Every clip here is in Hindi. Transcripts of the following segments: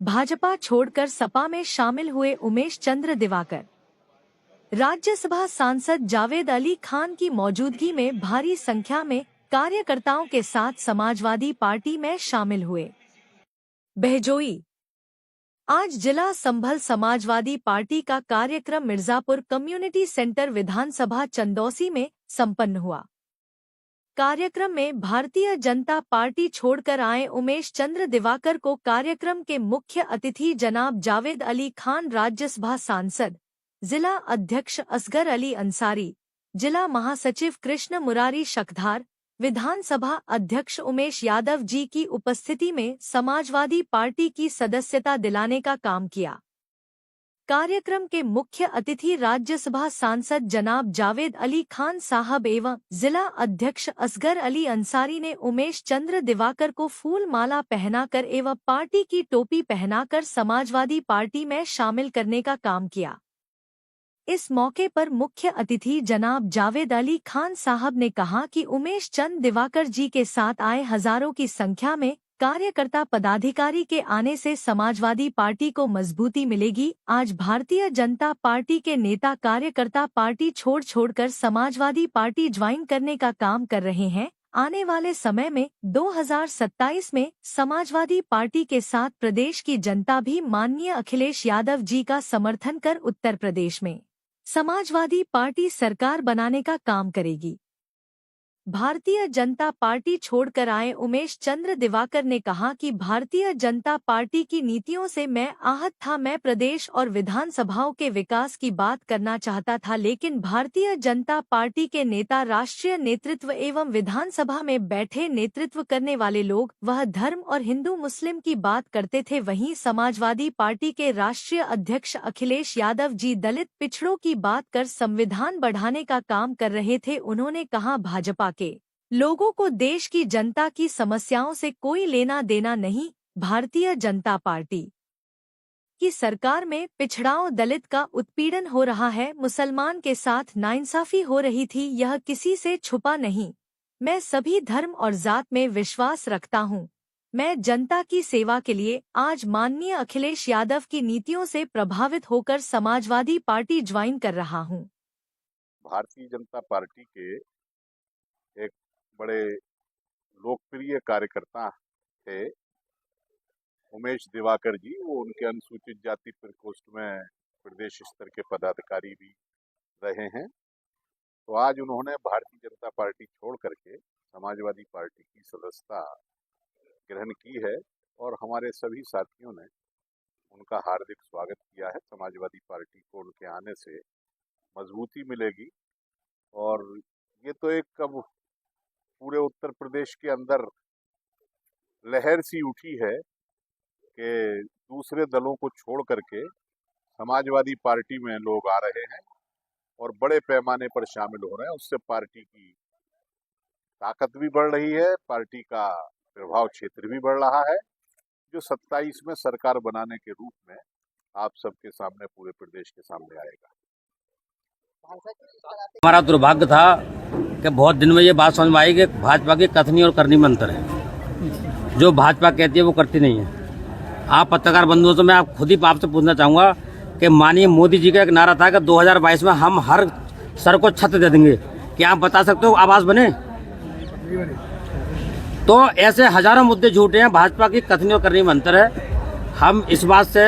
भाजपा छोड़कर सपा में शामिल हुए उमेश चंद्र दिवाकर। राज्यसभा सांसद जावेद अली खान की मौजूदगी में भारी संख्या में कार्यकर्ताओं के साथ समाजवादी पार्टी में शामिल हुए। बहजोई। आज जिला संभल समाजवादी पार्टी का कार्यक्रम मिर्जापुर कम्युनिटी सेंटर विधानसभा चंदौसी में संपन्न हुआ। कार्यक्रम में भारतीय जनता पार्टी छोड़कर आए उमेश चंद्र दिवाकर को कार्यक्रम के मुख्य अतिथि जनाब जावेद अली खान, राज्यसभा सांसद, जिला अध्यक्ष असगर अली अंसारी, जिला महासचिव कृष्ण मुरारी शखधार, विधानसभा अध्यक्ष उमेश यादव जी की उपस्थिति में समाजवादी पार्टी की सदस्यता दिलाने का काम किया। कार्यक्रम के मुख्य अतिथि राज्यसभा सांसद जनाब जावेद अली खान साहब एवं जिला अध्यक्ष असगर अली अंसारी ने उमेश चंद्र दिवाकर को फूल माला पहनाकर एवं पार्टी की टोपी पहनाकर समाजवादी पार्टी में शामिल करने का काम किया। इस मौके पर मुख्य अतिथि जनाब जावेद अली खान साहब ने कहा कि उमेश चंद्र दिवाकर जी के साथ आए हजारों की संख्या में कार्यकर्ता पदाधिकारी के आने से समाजवादी पार्टी को मजबूती मिलेगी। आज भारतीय जनता पार्टी के नेता कार्यकर्ता पार्टी छोड़कर समाजवादी पार्टी ज्वाइन करने का काम कर रहे हैं। आने वाले समय में 2027 में समाजवादी पार्टी के साथ प्रदेश की जनता भी माननीय अखिलेश यादव जी का समर्थन कर उत्तर प्रदेश में समाजवादी पार्टी सरकार बनाने का काम करेगी। भारतीय जनता पार्टी छोड़कर आए उमेश चंद्र दिवाकर ने कहा कि भारतीय जनता पार्टी की नीतियों से मैं आहत था। मैं प्रदेश और विधानसभाओं के विकास की बात करना चाहता था, लेकिन भारतीय जनता पार्टी के नेता, राष्ट्रीय नेतृत्व एवं विधानसभा में बैठे नेतृत्व करने वाले लोग वह धर्म और हिंदू मुस्लिम की बात करते थे। वहीं समाजवादी पार्टी के राष्ट्रीय अध्यक्ष अखिलेश यादव जी दलित पिछड़ों की बात कर संविधान बढ़ाने का काम कर रहे थे। उन्होंने कहा, भाजपा के लोगों को देश की जनता की समस्याओं से कोई लेना देना नहीं। भारतीय जनता पार्टी की सरकार में पिछड़ाओं, दलित का उत्पीड़न हो रहा है, मुसलमान के साथ नाइंसाफी हो रही थी। यह किसी से छुपा नहीं। मैं सभी धर्म और जात में विश्वास रखता हूं। मैं जनता की सेवा के लिए आज माननीय अखिलेश यादव की नीतियों से प्रभावित होकर समाजवादी पार्टी ज्वाइन कर रहा हूं। भारतीय जनता पार्टी के एक बड़े लोकप्रिय कार्यकर्ता थे उमेश दिवाकर जी। वो उनके अनुसूचित जाति प्रकोष्ठ में प्रदेश स्तर के पदाधिकारी भी रहे हैं। तो आज उन्होंने भारतीय जनता पार्टी छोड़ करके समाजवादी पार्टी की सदस्यता ग्रहण की है और हमारे सभी साथियों ने उनका हार्दिक स्वागत किया है। समाजवादी पार्टी को उनके आने से मजबूती मिलेगी और ये तो एक अब पूरे उत्तर प्रदेश के अंदर लहर सी उठी है कि दूसरे दलों को छोड़ करके समाजवादी पार्टी में लोग आ रहे हैं और बड़े पैमाने पर शामिल हो रहे हैं। उससे पार्टी की ताकत भी बढ़ रही है, पार्टी का प्रभाव क्षेत्र भी बढ़ रहा है, जो 27 में सरकार बनाने के रूप में आप सबके सामने, पूरे प्रदेश के सामने आएगा। हमारा दुर्भाग्य था कि बहुत दिन में ये बात समझ में आई कि भाजपा की कथनी और करनी में अंतर है। जो भाजपा कहती है वो करती नहीं है। आप पत्रकार बंधुओं से मैं खुद ही आपसे पूछना चाहूँगा कि माननीय मोदी जी का एक नारा था कि 2022 में हम हर सर को छत दे देंगे। क्या आप बता सकते हो आवास बने? तो ऐसे हजारों मुद्दे झूठे हैं। भाजपा की कथनी और करनी में अंतर है। हम इस बात से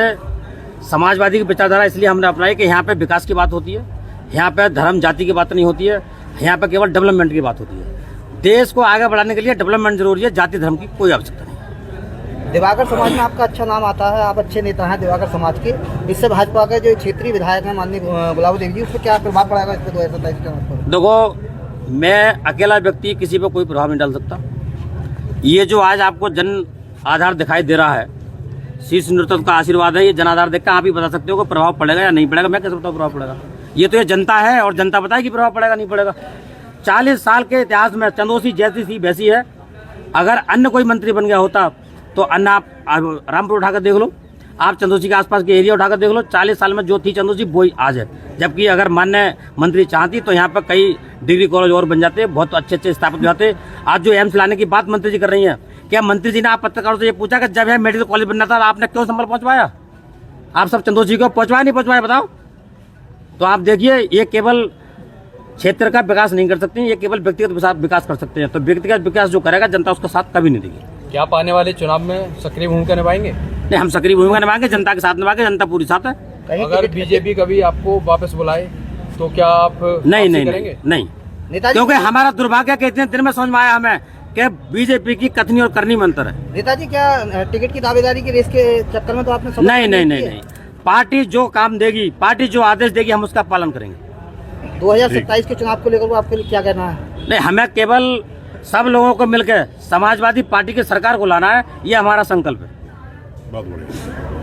समाजवादी की विचारधारा इसलिए हमने अपनाई कि यहाँ पे विकास की बात होती है, यहाँ पे धर्म जाति की बात नहीं होती है, यहाँ पे केवल डेवलपमेंट की बात होती है। देश को आगे बढ़ाने के लिए डेवलपमेंट जरूरी है, जाति धर्म की कोई आवश्यकता नहीं। दिवाकर समाज में आपका अच्छा नाम आता है, आप अच्छे नेता हैं दिवाकर समाज के। इससे भाजपा के जो क्षेत्रीय विधायक हैं माननीय गुलाब देव जी, उस पर क्या प्रभाव पड़ेगा इस पर 2027 के? देखो, मैं अकेला व्यक्ति किसी पे कोई प्रभाव नहीं डाल सकता। ये जो आज आपको जन आधार दिखाई दे रहा है, शीर्ष नेतृत्व का आशीर्वाद है। ये जन आधार देखकर आप ही बता सकते हो कि प्रभाव पड़ेगा या नहीं पड़ेगा। मैं कैसे बताऊँ प्रभाव पड़ेगा? ये तो ये जनता है और जनता बताएगी प्रभाव पड़ेगा नहीं पड़ेगा। 40 साल के इतिहास में चंदौसी जैसी सी वैसी है। अगर अन्य कोई मंत्री बन गया होता तो अन्य आप रामपुर उठाकर देख लो, आप चंदौसी के आसपास के एरिया उठाकर देख लो, 40 साल में जो थी चंदौसी वही आज है। जबकि अगर माननीय मंत्री चाहती तो यहाँ पर कई डिग्री कॉलेज और बन जाते, बहुत अच्छे स्थापित हो जाते। आज जो एम्स लाने की बात मंत्री जी कर रही है, क्या मंत्री जी ने आप पत्रकारों से ये पूछा कि जब यहाँ मेडिकल कॉलेज बनना था आपने क्यों संभल पहुंचवाया? आप सब चंदौसी को पहुंचवाया नहीं पहुंचवाया बताओ? तो आप देखिए, ये केवल क्षेत्र का विकास नहीं कर सकते, ये केवल व्यक्तिगत विकास कर सकते हैं। तो व्यक्तिगत विकास जो करेगा जनता उसका साथ कभी नहीं देगी। क्या आप आने वाले चुनाव में सक्रिय भूमिका निभाएंगे? नहीं, हम सक्रिय भूमिका निभाएंगे, जनता के साथ निभाएंगे, जनता पूरी साथ है। अगर बीजेपी कभी आपको वापस बुलाए तो क्या आप नहीं वापसी नहीं करेंगे? नहीं, नेताजी, क्योंकि हमारा दुर्भाग्य के इतने दिन में समझ में आया हमें कि बीजेपी की कथनी और करनी में अंतर है। नेताजी क्या टिकट की दावेदारी की रेस के चक्कर में तो आपने समर्थन नहीं नहीं नहीं किया? नहीं, पार्टी जो काम देगी, पार्टी जो आदेश देगी, हम उसका पालन करेंगे। 2027 के चुनाव को लेकर आपके लिए क्या कहना है? नहीं, हमें केवल सब लोगों को मिलकर समाजवादी पार्टी की सरकार को लाना है, ये हमारा संकल्प है। बहुत बढ़िया।